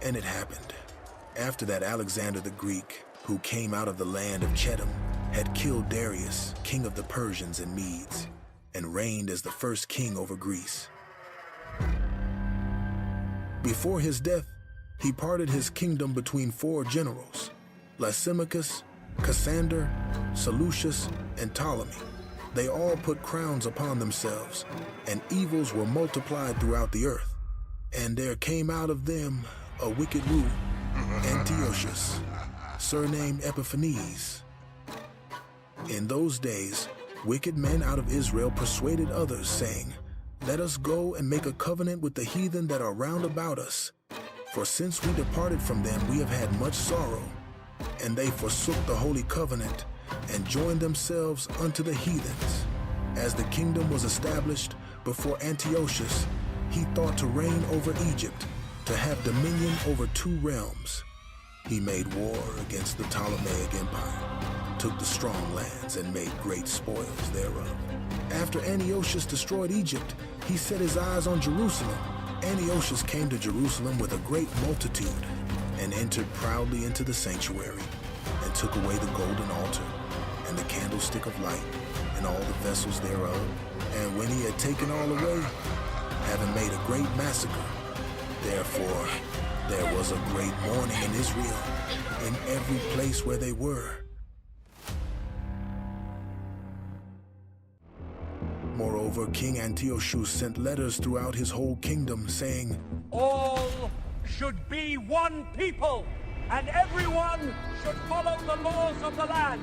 And it happened, after that Alexander the Greek, who came out of the land of Chedum, had killed Darius, king of the Persians and Medes, and reigned as the first king over Greece. Before his death, he parted his kingdom between 4 generals, Lysimachus, Cassander, Seleucus, and Ptolemy. They all put crowns upon themselves, and evils were multiplied throughout the earth. And there came out of them a wicked ruler, Antiochus, surnamed Epiphanes. In those days, wicked men out of Israel persuaded others, saying, "Let us go and make a covenant with the heathen that are round about us. For since we departed from them, we have had much sorrow." And they forsook the holy covenant and joined themselves unto the heathens. As the kingdom was established before Antiochus, he thought to reign over Egypt, to have dominion over 2 realms. He made war against the Ptolemaic Empire, took the strong lands, and made great spoils thereof. After Antiochus destroyed Egypt, he set his eyes on Jerusalem. Antiochus came to Jerusalem with a great multitude, and entered proudly into the sanctuary, and took away the golden altar, and the candlestick of light, and all the vessels thereof. And when he had taken all away, having made a great massacre, therefore there was a great mourning in Israel, in every place where they were. Moreover, King Antiochus sent letters throughout his whole kingdom, saying, "All should be one people, and everyone should follow the laws of the land."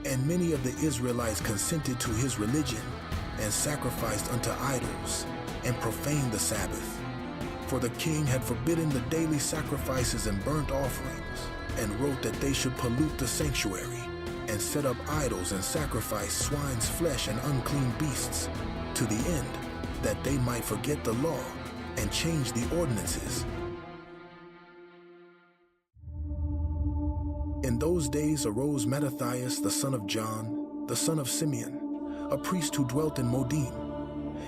And many of the Israelites consented to his religion, and sacrificed unto idols, and profaned the Sabbath. For the king had forbidden the daily sacrifices and burnt offerings, and wrote that they should pollute the sanctuary, and set up idols and sacrifice swine's flesh and unclean beasts, to the end that they might forget the law and change the ordinances. In those days arose Mattathias the son of John, the son of Simeon, a priest who dwelt in Modim,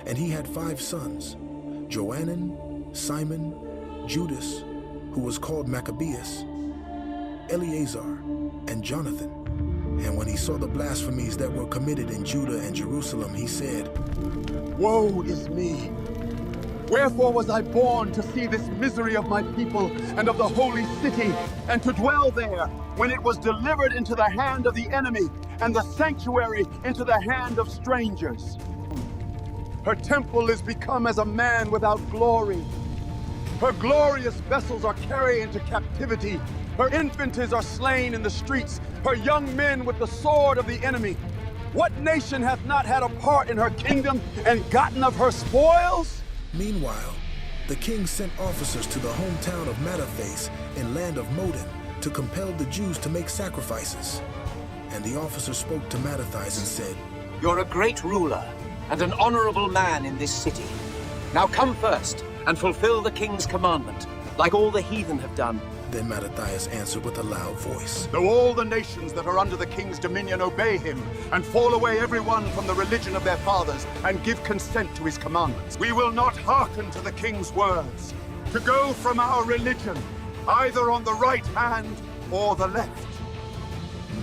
and he had 5 sons, Johanan, Simon, Judas, who was called Maccabees, Eleazar, and Jonathan. And when he saw the blasphemies that were committed in Judah and Jerusalem, he said, "Woe is me! Wherefore was I born to see this misery of my people and of the holy city, and to dwell there, when it was delivered into the hand of the enemy, and the sanctuary into the hand of strangers? Her temple is become as a man without glory. Her glorious vessels are carried into captivity. Her infants are slain in the streets, her young men with the sword of the enemy. What nation hath not had a part in her kingdom and gotten of her spoils?" Meanwhile, the king sent officers to the hometown of Mattathias in land of Modim to compel the Jews to make sacrifices. And the officers spoke to Mattathias and said, "You're a great ruler and an honorable man in this city. Now come first and fulfill the king's commandment, like all the heathen have done." Then Mattathias answered with a loud voice, "Though all the nations that are under the king's dominion obey him, and fall away every one from the religion of their fathers, and give consent to his commandments, we will not hearken to the king's words, to go from our religion, either on the right hand or the left."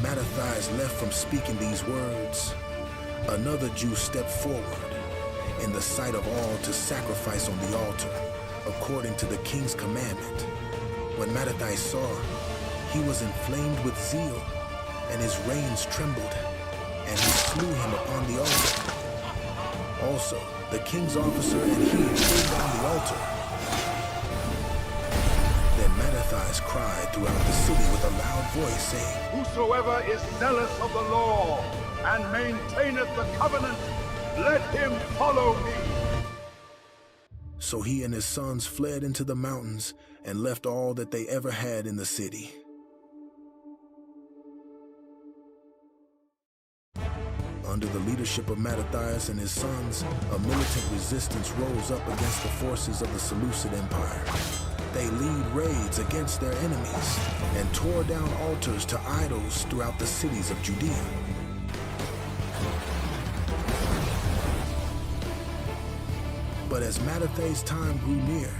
Mattathias left from speaking these words. Another Jew stepped forward in the sight of all to sacrifice on the altar, according to the king's commandment. When Mattathias saw, he was inflamed with zeal, and his reins trembled, and he slew him upon the altar. Also, the king's officer and he pulled down the altar. Then Mattathias cried throughout the city with a loud voice, saying, "Whosoever is zealous of the law, and maintaineth the covenant, let him follow me." So he and his sons fled into the mountains and left all that they ever had in the city. Under the leadership of Mattathias and his sons, a militant resistance rose up against the forces of the Seleucid Empire. They lead raids against their enemies and tore down altars to idols throughout the cities of Judea. But as Mattathias' time grew near,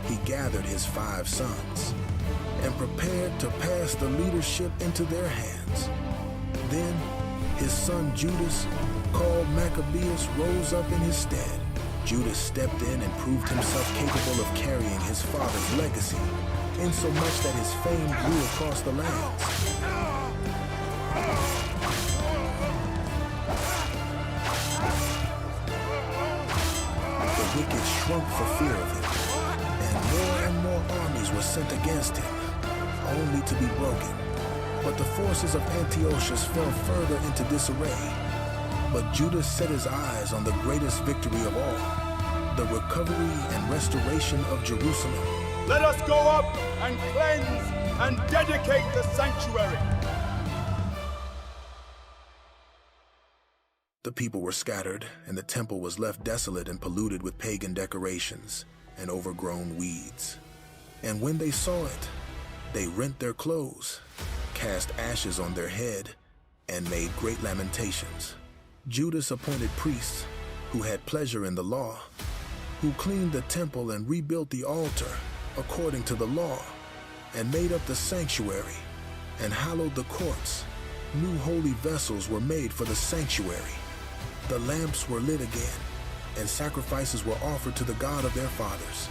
he gathered his 5 sons and prepared to pass the leadership into their hands. Then his son Judas, called Maccabees, rose up in his stead. Judas stepped in and proved himself capable of carrying his father's legacy, insomuch that his fame grew across the lands. The wicked shrunk for fear of him, and more armies were sent against him, only to be broken. But the forces of Antiochus fell further into disarray. But Judas set his eyes on the greatest victory of all, the recovery and restoration of Jerusalem. Let us go up and cleanse and dedicate the sanctuary. The people were scattered, and the temple was left desolate and polluted with pagan decorations and overgrown weeds. And when they saw it, they rent their clothes, cast ashes on their head, and made great lamentations. Judas appointed priests who had pleasure in the law, who cleaned the temple and rebuilt the altar according to the law, and made up the sanctuary, and hallowed the courts. New holy vessels were made for the sanctuary. The lamps were lit again, and sacrifices were offered to the God of their fathers.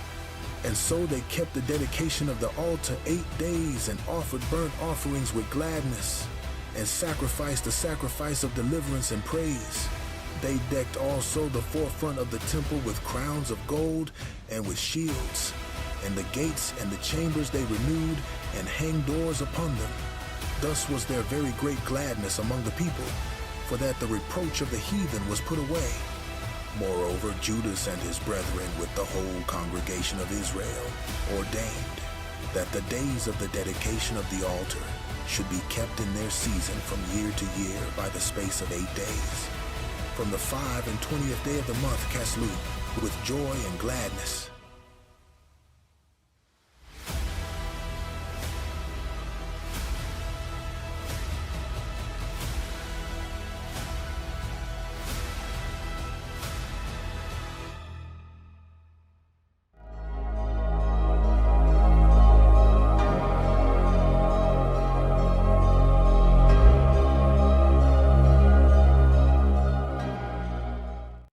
And so they kept the dedication of the altar 8 days, and offered burnt offerings with gladness, and sacrificed the sacrifice of deliverance and praise. They decked also the forefront of the temple with crowns of gold and with shields, and the gates and the chambers they renewed, and hanged doors upon them. Thus was there very great gladness among the people, for that the reproach of the heathen was put away. Moreover, Judas and his brethren with the whole congregation of Israel ordained that the days of the dedication of the altar should be kept in their season from year to year by the space of 8 days, from the 25th day of the month Caslu, with joy and gladness.